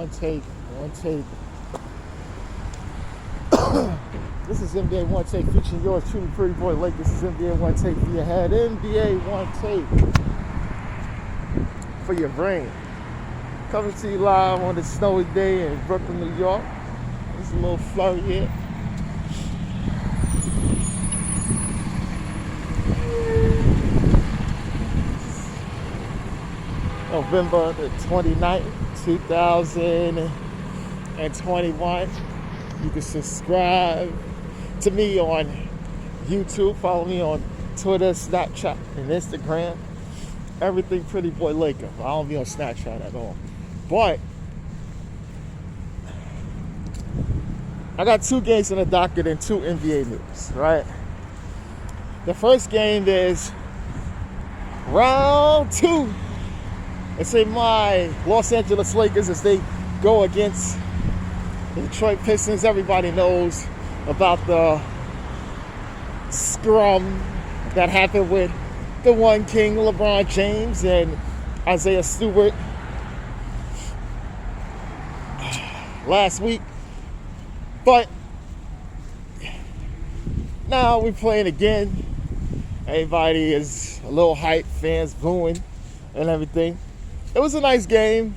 Onetake. This is NBA Onetake featuring yours truly, Pretty Boy Lake. This is NBA Onetake for your head. NBA Onetake for your brain. Coming to you live on this snowy day in Brooklyn, New York. There's a little flurry here. November the 29th, 2021. You can subscribe to me on YouTube. Follow me on Twitter, Snapchat, and Instagram. Everything Pretty Boy Laker. I don't be on Snapchat at all. But I got 2 games in the docket and 2 NBA news, right? The first game is round 2. It's in my Los Angeles Lakers as they go against the Detroit Pistons. Everybody knows about the scrum that happened with the one king, LeBron James, and Isiah Stewart last week. But now we're playing again. Everybody is a little hyped, fans booing and everything. It was a nice game.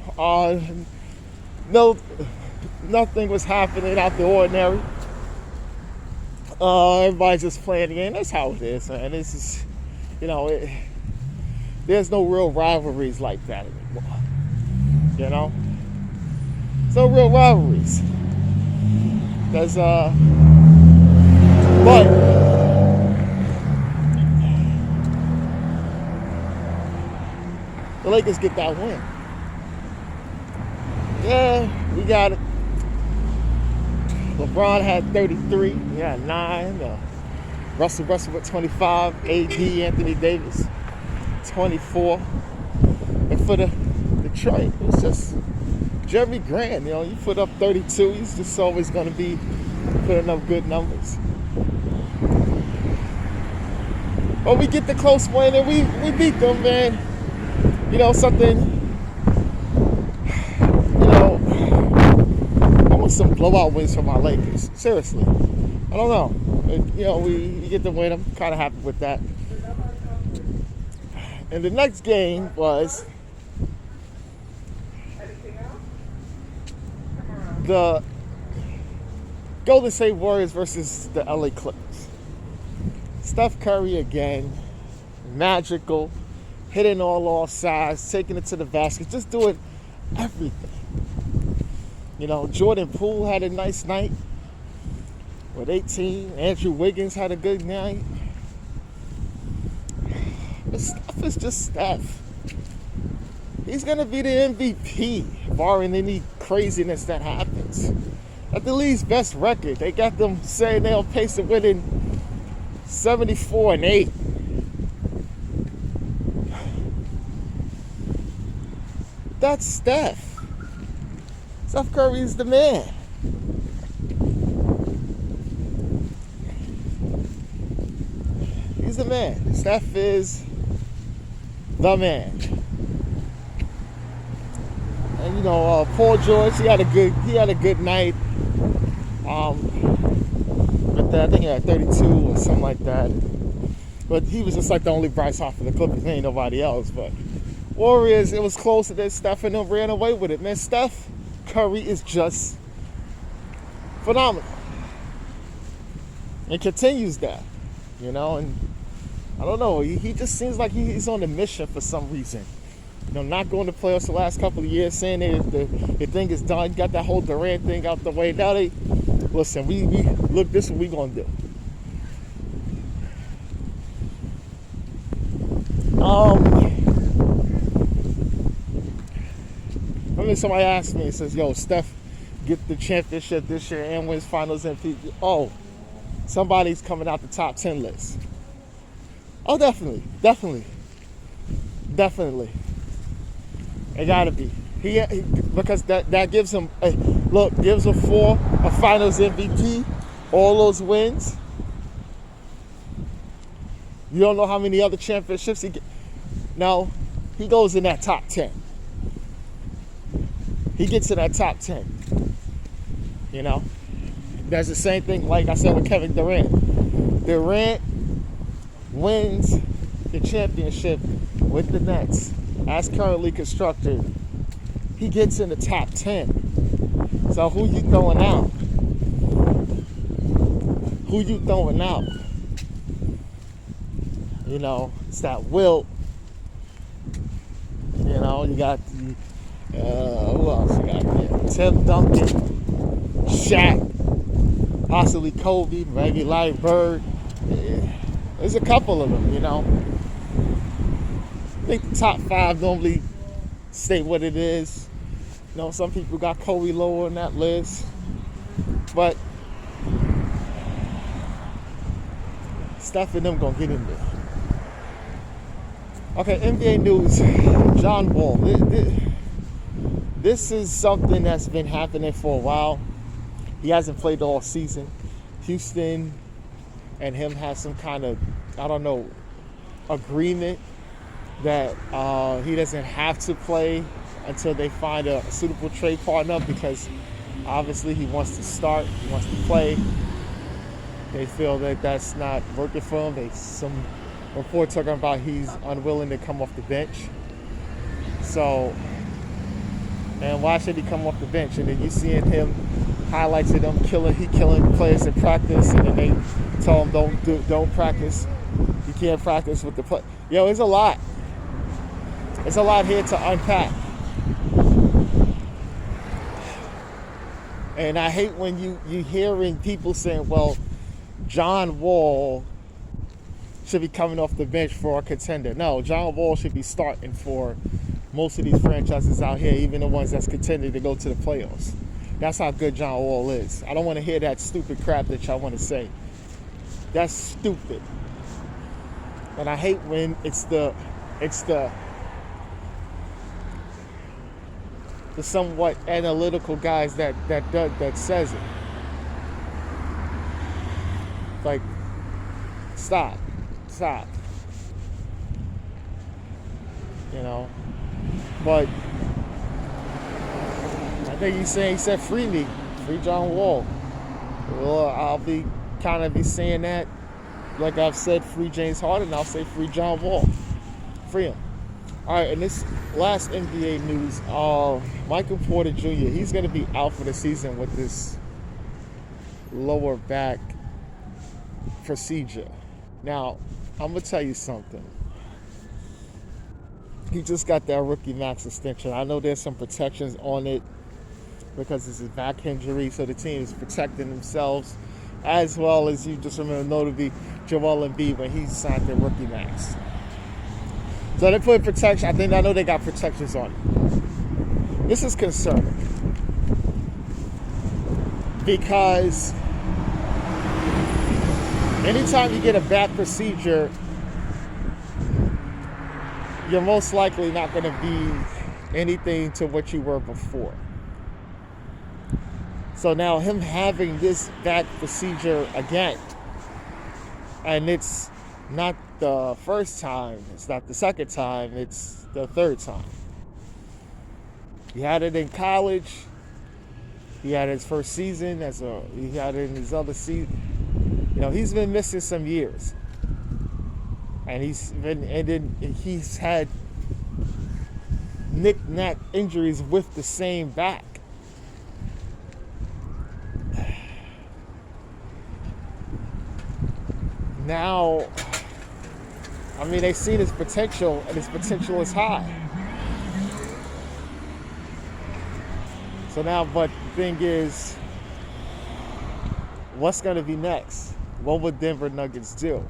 Nothing was happening out the ordinary. Everybody's just playing the game. That's how it is, man. This is, there's no real rivalries like that anymore. There's no real rivalries. But the Lakers get that win. Yeah, we got it. LeBron had 33. He had 9. Russell with 25. AD, Anthony Davis, 24. And for the Detroit, it was just Jeremy Grant. You put up 32. He's just always going to be putting up good numbers. But we get the close win and we beat them, man. Something, I want some blowout wins from our Lakers. Seriously. I don't know. We get the win. I'm kind of happy with that. And the next game was the Golden State Warriors versus the LA Clippers. Steph Curry again. Magical. Hitting all sides, taking it to the basket, just doing everything. Jordan Poole had a nice night with 18. Andrew Wiggins had a good night. But Steph is just Steph. He's going to be the MVP, barring any craziness that happens. At the league's best record, they got them saying they're on pace of winning 74-8. That's Steph. Steph Curry is the man. He's the man. Steph is the man. And Paul George, he had a good night. But I think he had 32 or something like that. But he was just like the only bright spot for the Clippers. There ain't nobody else, but Warriors, it was closer than Steph and them ran away with it. Man, Steph Curry is just phenomenal. And continues that, and I don't know, he just seems like he's on a mission for some reason. Not going to playoffs the last couple of years, saying the thing is done, got that whole Durant thing out the way. Now listen, we look, this is what we gonna do. Somebody asked me, it says, yo, Steph get the championship this year and wins finals MVP. Oh, somebody's coming out the top 10 list. Oh, definitely. It gotta be. Because that gives him a finals MVP, all those wins. You don't know how many other championships he get. No, he goes in that top 10. he gets in that top 10. You know? That's the same thing, like I said, with Kevin Durant. Durant wins the championship with the Nets as currently constructed. He gets in the top 10. So who you throwing out? Who you throwing out? You know, it's that Wilt. You know, you got the, who else you got there? Tim Duncan, Shaq, possibly Kobe, maybe Larry Bird. There's a couple of them, you know. I think the top 5 normally state what it is. You know, some people got Kobe lower on that list. But Steph and them gonna get in there. Okay, NBA news. John Wall. This is something that's been happening for a while. He hasn't played all season. Houston and him have some kind of, I don't know, agreement that he doesn't have to play until they find a suitable trade partner, because obviously he wants to start, he wants to play. They feel that that's not working for him. Some reports talking about he's unwilling to come off the bench. So, and why should he come off the bench? And then you seeing him highlights of them killing players in practice, and then they tell him don't practice. You can't practice with the play. Yo, it's a lot. It's a lot here to unpack. And I hate when you hearing people saying, well, John Wall should be coming off the bench for a contender. No, John Wall should be starting for most of these franchises out here, even the ones that's contending to go to the playoffs. That's how good John Wall is. I don't want to hear that stupid crap that y'all want to say. That's stupid. And I hate when it's the somewhat analytical guys that says it. Like, stop. You know, but I think he said free John Wall. Well, I'll be saying that, like I've said, free James Harden. I'll say free John Wall. Free him. All right, and this last NBA news, Michael Porter Jr., he's going to be out for the season with this lower back procedure. Now, I'm going to tell you something. He just got that rookie max extension. I know there's some protections on it because it's a back injury, so the team is protecting themselves, as well as you just remember notably Joel Embiid when he signed their rookie max. So they put protection. I know they got protections on it. This is concerning because anytime you get a back procedure, you're most likely not going to be anything to what you were before. So now him having this back procedure again, and it's not the first time, it's not the second time, it's the third time. He had it in college. He had his first season he had it in his other season. You know, he's been missing some years. And he's had knick-knack injuries with the same back. Now, I mean, they've seen his potential, and his potential is high. So now, but the thing is, what's going to be next? What would Denver Nuggets do?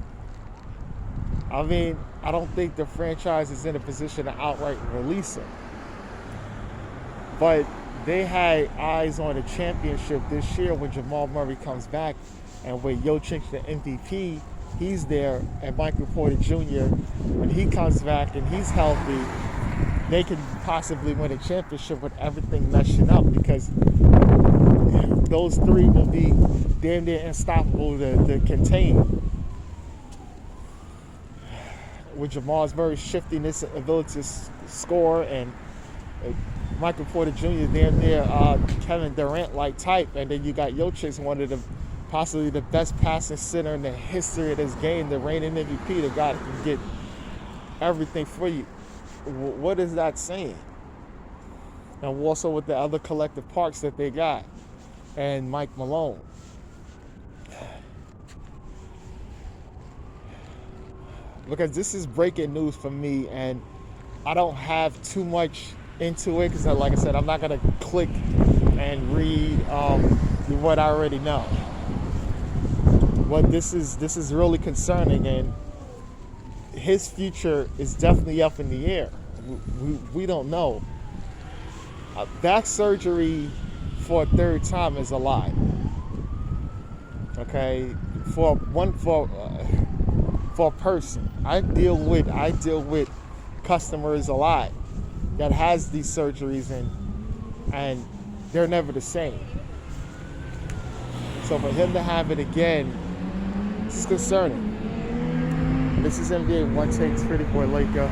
I mean, I don't think the franchise is in a position to outright release him. But they had eyes on a championship this year when Jamal Murray comes back, and with Jokic, the MVP, he's there, and Michael Porter Jr., when he comes back and he's healthy, they can possibly win a championship with everything meshing up, because those three will be damn near unstoppable to contain. With Jamal Murray shifting his ability to score, and Michael Porter Jr. damn near Kevin Durant-like type, and then you got Jokic, one of the possibly the best passing center in the history of this game, the reigning MVP, the guy that can get everything for you. What is that saying? And also with the other collective parks that they got, and Mike Malone. Because this is breaking news for me, and I don't have too much into it because, like I said, I'm not gonna click and read what I already know. But this is really concerning, and his future is definitely up in the air. We don't know. Back surgery for a third time is a lie. Okay, for a person, I deal with customers a lot that has these surgeries, and they're never the same. So for him to have it again, it's concerning. This is NBA Onetake, Pretty Boy Laker.